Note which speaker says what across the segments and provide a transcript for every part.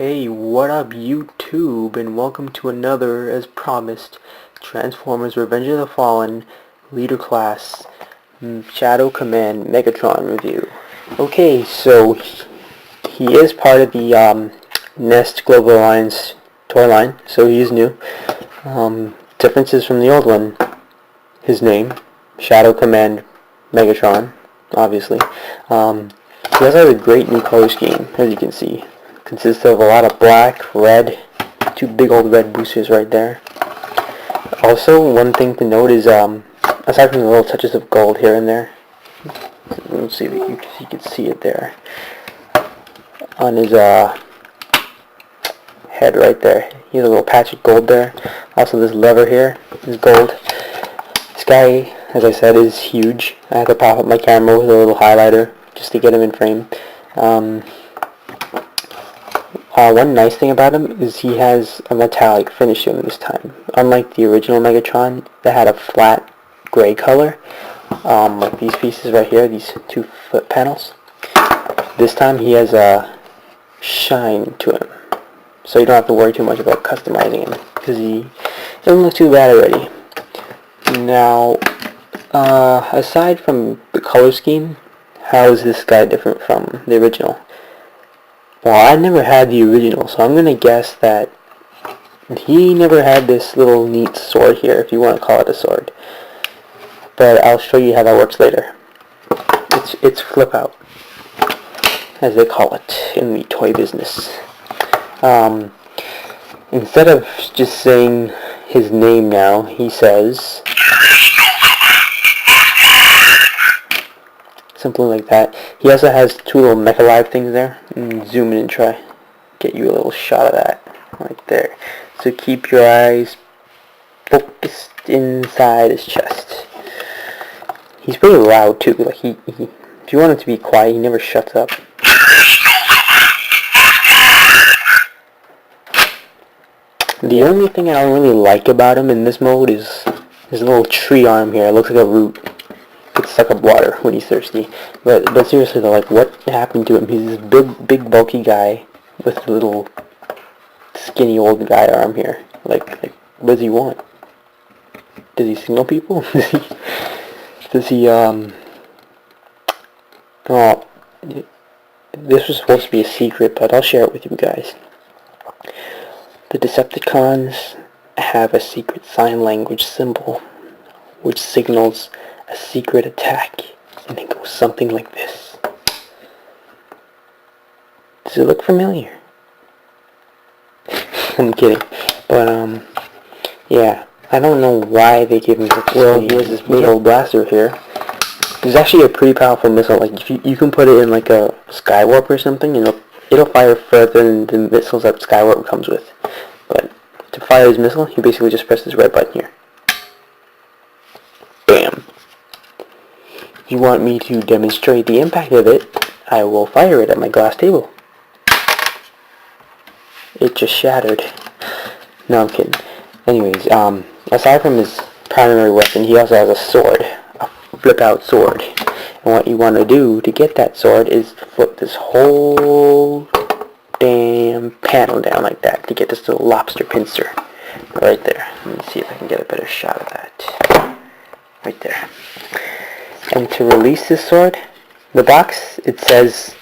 Speaker 1: Hey, what up YouTube, and welcome to another, as promised, Transformers Revenge of the Fallen Leader Class Shadow Command Megatron review. Okay, so he is part of the Nest Global Alliance toy line, so he is new. Differences from the old one: his name, Shadow Command Megatron, obviously. He also has a great new color scheme, as you can see. Consists of a lot of black, red, two big old red boosters right there. Also, one thing to note is, aside from the little touches of gold here and there, let's see if you can see it there, on his head right there. He has a little patch of gold there. Also, this lever here is gold. This guy, as I said, is huge. I had to pop up my camera with a little highlighter just to get him in frame. One nice thing about him is he has a metallic finish to him this time. Unlike the original Megatron that had a flat gray color, like these pieces right here, these two foot panels, this time he has a shine to him. So you don't have to worry too much about customizing him, because he doesn't look too bad already. Now, aside from the color scheme, how is this guy different from the original? Well, I never had the original, so I'm going to guess that he never had this little neat sword here, if you want to call it a sword. But I'll show you how that works later. It's flip out, as they call it in the toy business. Instead of just saying his name now, he says something like that. He also has two little Mecha Live things there. Zoom in and try get you a little shot of that right there. So keep your eyes focused inside his chest. He's pretty loud too. Like he if you want him to be quiet, he never shuts up. The only thing I don't really like about him in this mode is his little tree arm here. It looks like a root. Could suck up water when he's thirsty. But seriously though, like, what happened to him? He's this big bulky guy with a little skinny old guy arm here. Like what does he want? Does he signal people? does he oh, this was supposed to be a secret, but I'll share it with you guys. The Decepticons have a secret sign language symbol which signals a secret attack, and it goes something like this. Does it look familiar? I'm kidding, but yeah, I don't know why they give him such. Well, he has this big old blaster here. It's actually a pretty powerful missile. Like, if you can put it in like a Skywarp or something, and it'll fire further than the missiles that Skywarp comes with. But to fire his missile, you basically just press this red button here. Bam. If you want me to demonstrate the impact of it, I will fire it at my glass table. It just shattered. No, I'm kidding. Anyways, aside from his primary weapon, he also has a sword. A flip-out sword. And what you want to do to get that sword is flip this whole damn panel down like that to get this little lobster pincer right there. Let me see if I can get a better shot of that. Right there. And to release this sword, the box, it says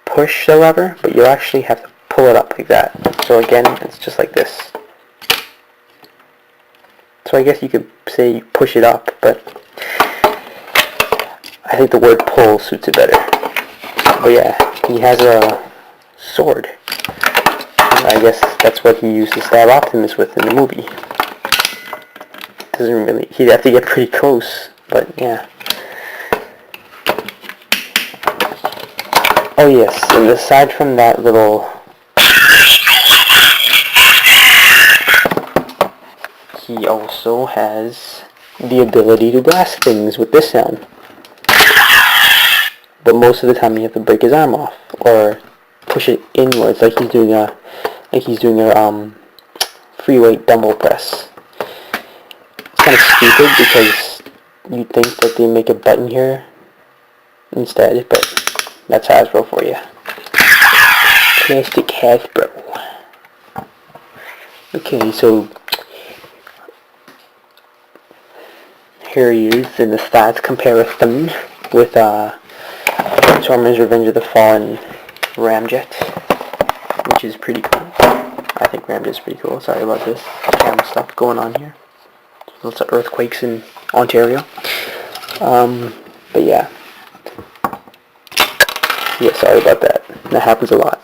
Speaker 1: push the lever, but you'll actually have to pull it up like that. So again, it's just like this. So I guess you could say push it up, but I think the word pull suits it better. But yeah, he has a sword. I guess that's what he used to stab Optimus with in the movie. Doesn't really, he'd have to get pretty close, but yeah. Oh yes, and aside from that little, he also has the ability to blast things with this sound. But most of the time you have to break his arm off, or push it inwards, like he's doing a free weight dumbbell press. It's kind of stupid because you'd think that they make a button here instead, but that's Hasbro for you. Plastic Hasbro. Okay, so here he is in the stats comparison with Transformers Revenge of the Fallen Ramjet, which is pretty cool. I think Ramjet's pretty cool. Sorry about this camera stuff going on here. Lots of earthquakes in Ontario. But yeah. Yeah, sorry about that. That happens a lot.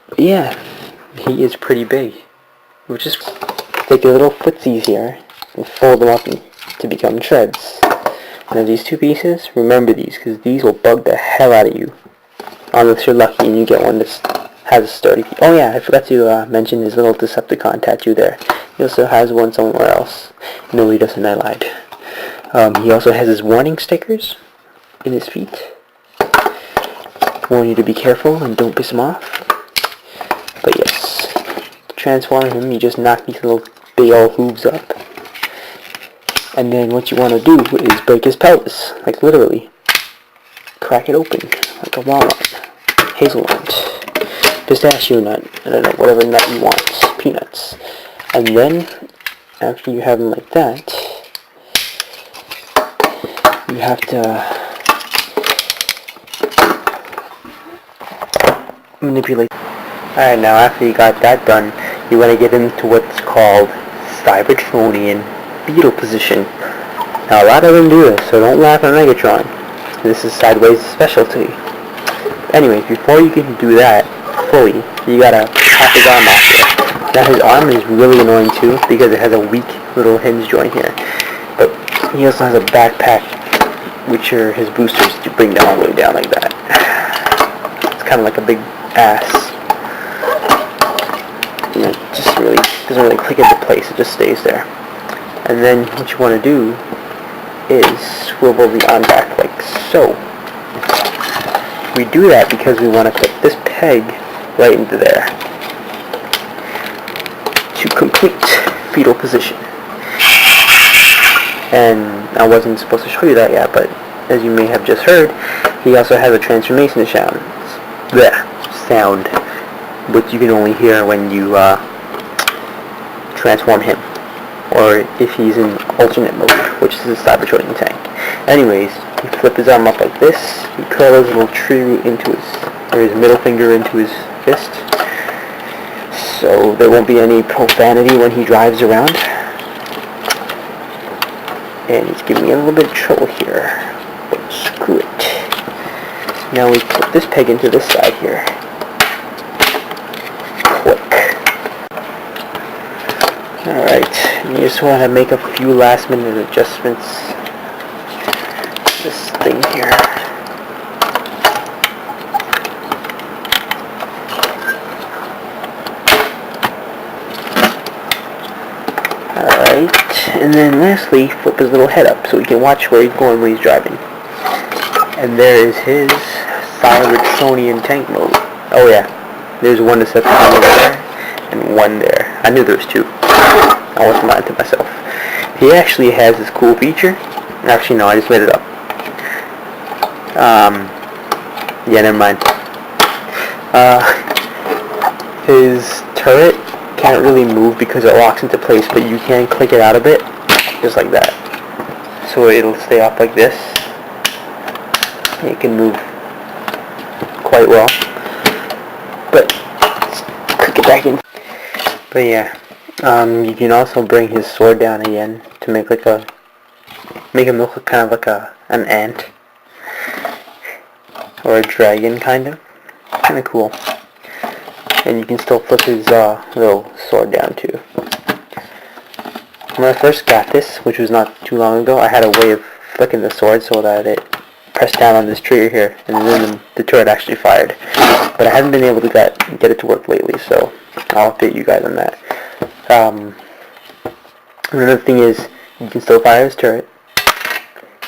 Speaker 1: But yeah, he is pretty big. We'll just take the little footsies here and fold them up to become shreds. Now these two pieces, remember these, because these will bug the hell out of you. Unless you're lucky and you get one that has a sturdy piece. Oh yeah, I forgot to mention his little Decepticon tattoo there. He also has one somewhere else. No, he doesn't, I lied. He also has his warning stickers in his feet. Warn you to be careful and don't piss him off. But yes, to transform him, you just knock these little big old hooves up. And then what you want to do is break his pelvis, like literally. Crack it open, like a walnut, hazelnut, pistachio nut, I don't know, whatever nut you want, peanuts. And then, after you have them like that, you have to manipulate. Alright, now after you got that done, you want to get into what's called Cybertronian fetal position. Now a lot of them do this, so don't laugh at Megatron. This is Sideways' specialty. Anyway, before you can do that fully, you gotta pop his arm off here. Now his arm is really annoying too, because it has a weak little hinge joint here. But he also has a backpack, which are his boosters to bring down all the way down like that. It's kind of like a big ass. And it just really doesn't really click into place, it just stays there. And then what you want to do is swivel the arm back like so. We do that because we want to clip this peg right into there to complete fetal position. And I wasn't supposed to show you that yet, but as you may have just heard, he also has a transformation sound, which you can only hear when you transform him, or if he's in alternate mode, which is the Cybertronian tank. Anyways, you flip his arm up like this, you curl his little tree into his middle finger into his fist, so there won't be any profanity when he drives around. And he's giving me a little bit of trouble here, but screw it. Now we put this peg into this side here. Click. Alright, you just want to make a few last minute adjustments to this thing here. Alright, and then lastly, flip his little head up so he can watch where he's going when he's driving. And there is his Cybertronian tank mode. Oh yeah, there's one Decepticon over there, and one there. I knew there was two. I wasn't lying to myself. He actually has this cool feature. Actually no, I just made it up. Yeah, never mind. His turret can't really move because it locks into place, but you can click it out a bit, just like that. So it'll stay up like this. It can move quite well, but click it back in. But yeah, you can also bring his sword down again to make him look kind of like an ant or a dragon, kind of cool. And you can still flip his little sword down too. When I first got this, which was not too long ago, I had a way of flicking the sword so that it pressed down on this trigger here, and then the turret actually fired. But I haven't been able to get it to work lately, so I'll update you guys on that. Another thing is, you can still fire his turret,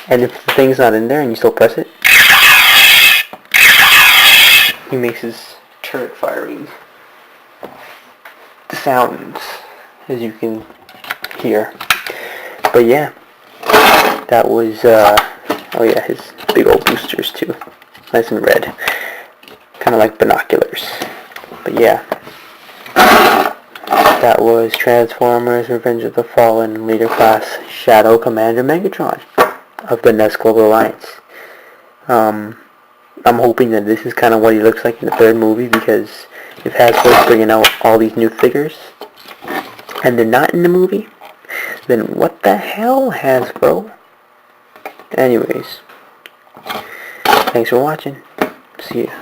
Speaker 1: and if the thing's not in there and you still press it, he makes his turret firing sounds, as you can hear. But yeah, that was oh yeah, his big old boosters too, nice and red. kind of like binoculars. But yeah, that was Transformers Revenge of the Fallen Leader Class Shadow Commander Megatron of the NES Global Alliance. I'm hoping that this is kind of what he looks like in the third movie, because if Hasbro's bringing out all these new figures and they're not in the movie, then what the hell, Hasbro? Anyways, thanks for watching. See ya.